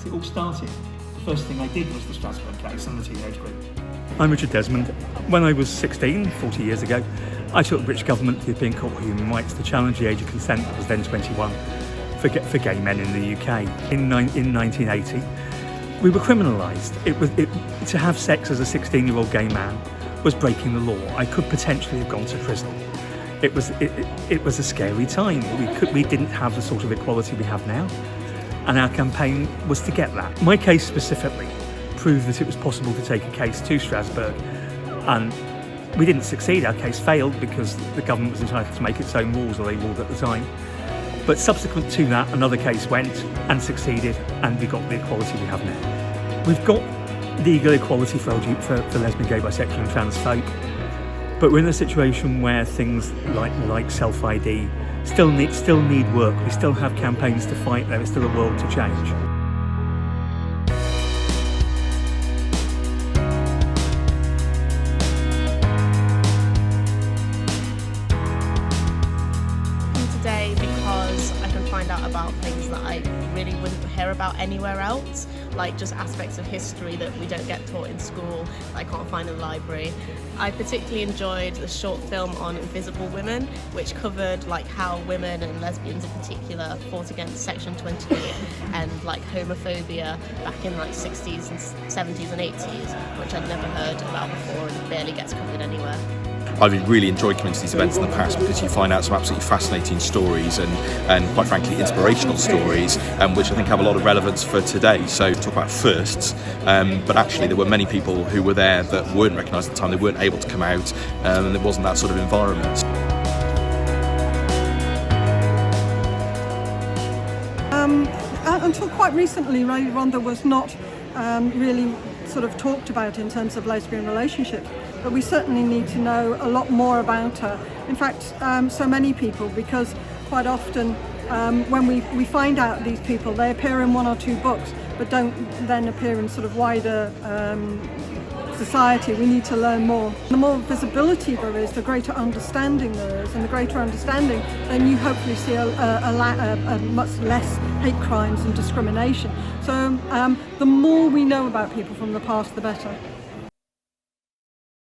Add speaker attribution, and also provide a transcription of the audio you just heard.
Speaker 1: case. It all started. The first thing I did was the Strasbourg case and the teenage group.
Speaker 2: I'm Richard Desmond. When I was 16, 40 yeyears ago, I took the British government to the European Court of Human Rights to challenge the age of consent that was then 21 for gay men in the UK. In 1980, we were criminalised. To have sex as a 16-year-old gay man was breaking the law. I could potentially have gone to prison. It was a scary time. We didn't have the sort of equality we have now, and our campaign was to get that. My case specifically proved that it was possible to take a case to Strasbourg, and we didn't succeed. Our case failed because the government was entitled to make its own rules, or they ruled at the time. But subsequent to that, another case went and succeeded, and we got the equality we have now. We've got legal equality for lesbian, gay, bisexual and trans folk, but we're in a situation where things like self-ID still need work. We still have campaigns to fight. There is still a world to change.
Speaker 3: Today because I can find out about things that I really wouldn't hear about anywhere else, like just aspects of history that we don't get taught in school, that I can't find in the library. I particularly enjoyed the short film on Invisible Women, which covered like how women and lesbians in particular fought against Section 28 and like homophobia back in like 60s and 70s and 80s, which I'd never heard about before and barely gets covered anywhere.
Speaker 4: I've really enjoyed coming to these events in the past because you find out some absolutely fascinating stories and quite frankly inspirational stories, which I think have a lot of relevance for today. So talk about firsts, but actually there were many people who were there that weren't recognised at the time, they weren't able to come out, and it wasn't that sort of environment.
Speaker 5: Until quite recently, Rhondda was not really sort of talked about in terms of lesbian relationships, but we certainly need to know a lot more about her. In fact, so many people, because quite often when we find out these people, they appear in one or two books, but don't then appear in sort of wider society. We need to learn more. The more visibility there is, the greater understanding there is, and the greater understanding, then you hopefully see a much less hate crimes and discrimination. So the more we know about people from the past, the better.